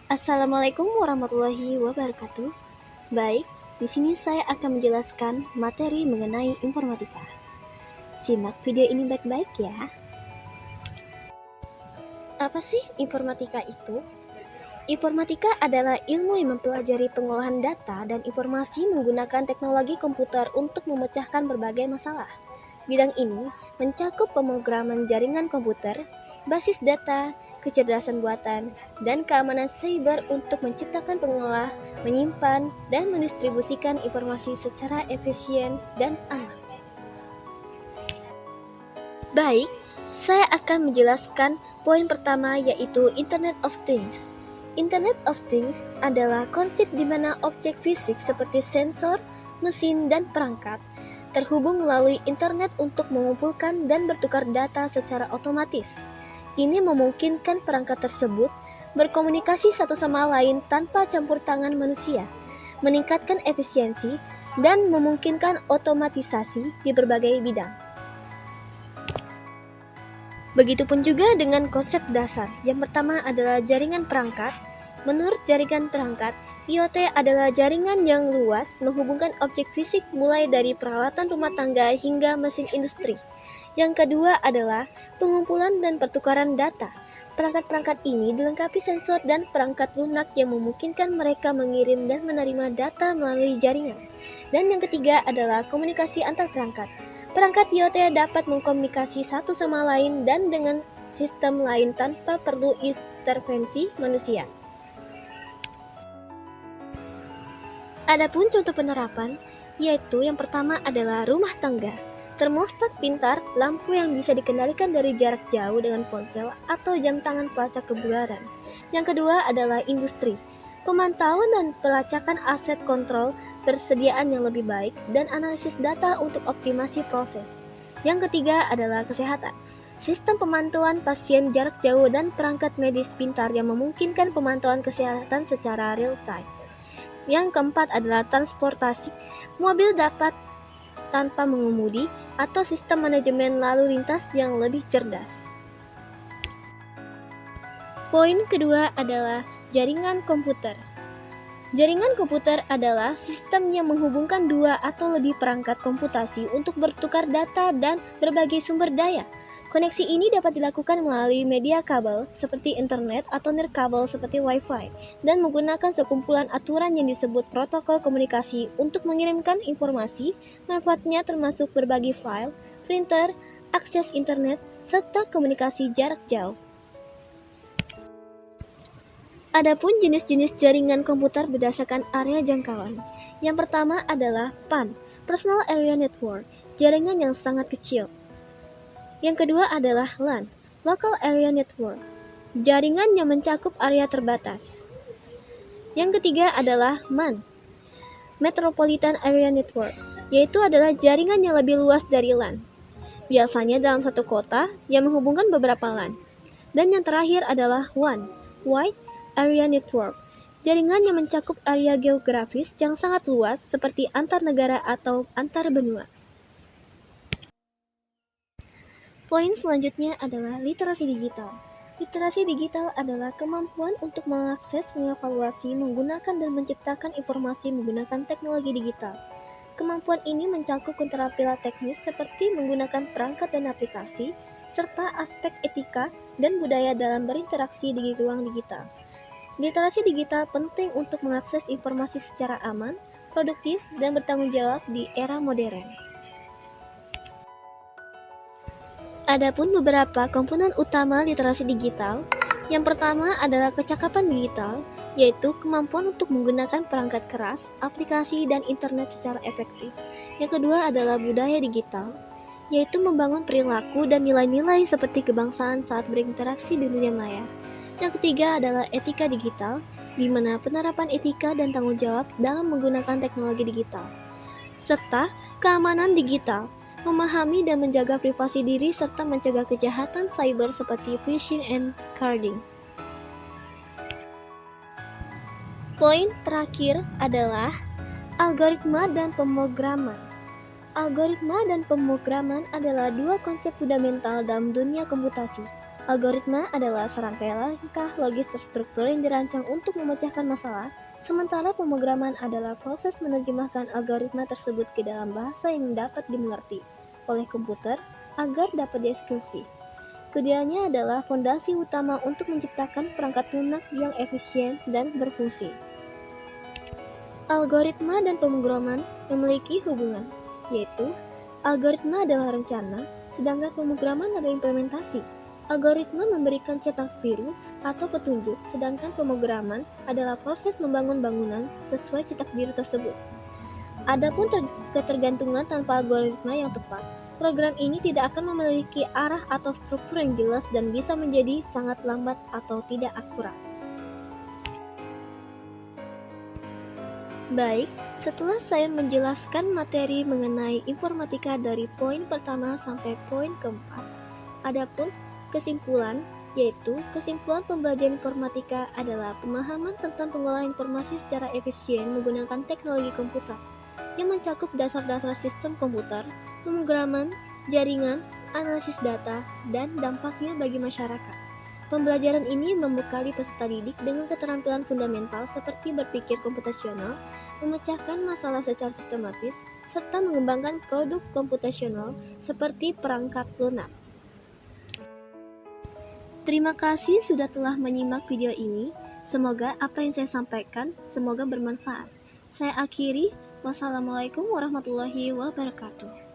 Assalamualaikum warahmatullahi wabarakatuh. Baik, di sini saya akan menjelaskan materi mengenai informatika. Simak video ini baik-baik ya. Apa sih informatika itu? Informatika adalah ilmu yang mempelajari pengolahan data dan informasi menggunakan teknologi komputer untuk memecahkan berbagai masalah. Bidang ini mencakup pemrograman jaringan komputer, basis data, kecerdasan buatan, dan keamanan cyber untuk menciptakan, pengolah, menyimpan, dan mendistribusikan informasi secara efisien dan aman. Baik, saya akan menjelaskan poin pertama, yaitu Internet of Things. Internet of Things adalah konsep di mana objek fisik seperti sensor, mesin, dan perangkat terhubung melalui internet untuk mengumpulkan dan bertukar data secara otomatis. Ini memungkinkan perangkat tersebut berkomunikasi satu sama lain tanpa campur tangan manusia, meningkatkan efisiensi, dan memungkinkan otomatisasi di berbagai bidang. Begitupun juga dengan konsep dasar. Yang pertama adalah jaringan perangkat. Menurut jaringan perangkat, IoT adalah jaringan yang luas menghubungkan objek fisik mulai dari peralatan rumah tangga hingga mesin industri. Yang kedua adalah pengumpulan dan pertukaran data. Perangkat-perangkat ini dilengkapi sensor dan perangkat lunak yang memungkinkan mereka mengirim dan menerima data melalui jaringan. Dan yang ketiga adalah komunikasi antar perangkat. Perangkat IoT dapat mengkomunikasi satu sama lain dan dengan sistem lain tanpa perlu intervensi manusia. Adapun contoh penerapan, yaitu yang pertama adalah rumah tangga. Termostat pintar, lampu yang bisa dikendalikan dari jarak jauh dengan ponsel atau jam tangan pelacak kebugaran. Yang kedua adalah industri. Pemantauan dan pelacakan aset, kontrol persediaan yang lebih baik, dan analisis data untuk optimasi proses. Yang ketiga adalah kesehatan. Sistem pemantauan pasien jarak jauh dan perangkat medis pintar yang memungkinkan pemantauan kesehatan secara real time. Yang keempat adalah transportasi. Mobil dapat tanpa mengemudi atau sistem manajemen lalu lintas yang lebih cerdas. Poin kedua adalah jaringan komputer. Jaringan komputer adalah sistem yang menghubungkan dua atau lebih perangkat komputasi untuk bertukar data dan berbagai sumber daya. Koneksi ini dapat dilakukan melalui media kabel seperti internet atau nirkabel seperti Wi-Fi dan menggunakan sekumpulan aturan yang disebut protokol komunikasi untuk mengirimkan informasi. Manfaatnya termasuk berbagi file, printer, akses internet, serta komunikasi jarak jauh. Adapun jenis-jenis jaringan komputer berdasarkan area jangkauan. Yang pertama adalah PAN, Personal Area Network, jaringan yang sangat kecil. Yang kedua adalah LAN, Local Area Network, jaringan yang mencakup area terbatas. Yang ketiga adalah MAN, Metropolitan Area Network, yaitu adalah jaringan yang lebih luas dari LAN, biasanya dalam satu kota yang menghubungkan beberapa LAN. Dan yang terakhir adalah WAN, Wide Area Network, jaringan yang mencakup area geografis yang sangat luas seperti antar negara atau antar benua. Poin selanjutnya adalah literasi digital. Literasi digital adalah kemampuan untuk mengakses, mengevaluasi, menggunakan, dan menciptakan informasi menggunakan teknologi digital. Kemampuan ini mencakup keterampilan teknis seperti menggunakan perangkat dan aplikasi, serta aspek etika dan budaya dalam berinteraksi di ruang digital. Literasi digital penting untuk mengakses informasi secara aman, produktif, dan bertanggung jawab di era modern. Adapun beberapa komponen utama literasi digital. Yang pertama adalah kecakapan digital, yaitu kemampuan untuk menggunakan perangkat keras, aplikasi, dan internet secara efektif. Yang kedua adalah budaya digital, yaitu membangun perilaku dan nilai-nilai seperti kebangsaan saat berinteraksi di dunia maya. Yang ketiga adalah etika digital, di mana penerapan etika dan tanggung jawab dalam menggunakan teknologi digital. Serta keamanan digital, memahami dan menjaga privasi diri serta mencegah kejahatan cyber seperti phishing and carding. Poin terakhir adalah algoritma dan pemrograman. Algoritma dan pemrograman adalah dua konsep fundamental dalam dunia komputasi. Algoritma adalah serangkaian langkah logis terstruktur yang dirancang untuk memecahkan masalah, sementara pemrograman adalah proses menerjemahkan algoritma tersebut ke dalam bahasa yang dapat dimengerti oleh komputer agar dapat dieksekusi. Keduanya adalah fondasi utama untuk menciptakan perangkat lunak yang efisien dan berfungsi. Algoritma dan pemrograman memiliki hubungan, yaitu algoritma adalah rencana, sedangkan pemrograman adalah implementasi. Algoritma memberikan cetak biru atau petunjuk, sedangkan pemrograman adalah proses membangun bangunan sesuai cetak biru tersebut. Adapun ketergantungan tanpa algoritma yang tepat, program ini tidak akan memiliki arah atau struktur yang jelas dan bisa menjadi sangat lambat atau tidak akurat. Baik, setelah saya menjelaskan materi mengenai informatika dari poin pertama sampai poin keempat, adapun kesimpulan, yaitu kesimpulan pembelajaran informatika adalah pemahaman tentang pengolahan informasi secara efisien menggunakan teknologi komputer, yang mencakup dasar-dasar sistem komputer, pemrograman, jaringan, analisis data, dan dampaknya bagi masyarakat. Pembelajaran ini membekali peserta didik dengan keterampilan fundamental seperti berpikir komputasional, memecahkan masalah secara sistematis, serta mengembangkan produk komputasional seperti perangkat lunak. Terima kasih sudah telah menyimak video ini. Semoga apa yang saya sampaikan semoga bermanfaat. Saya akhiri. Wassalamualaikum warahmatullahi wabarakatuh.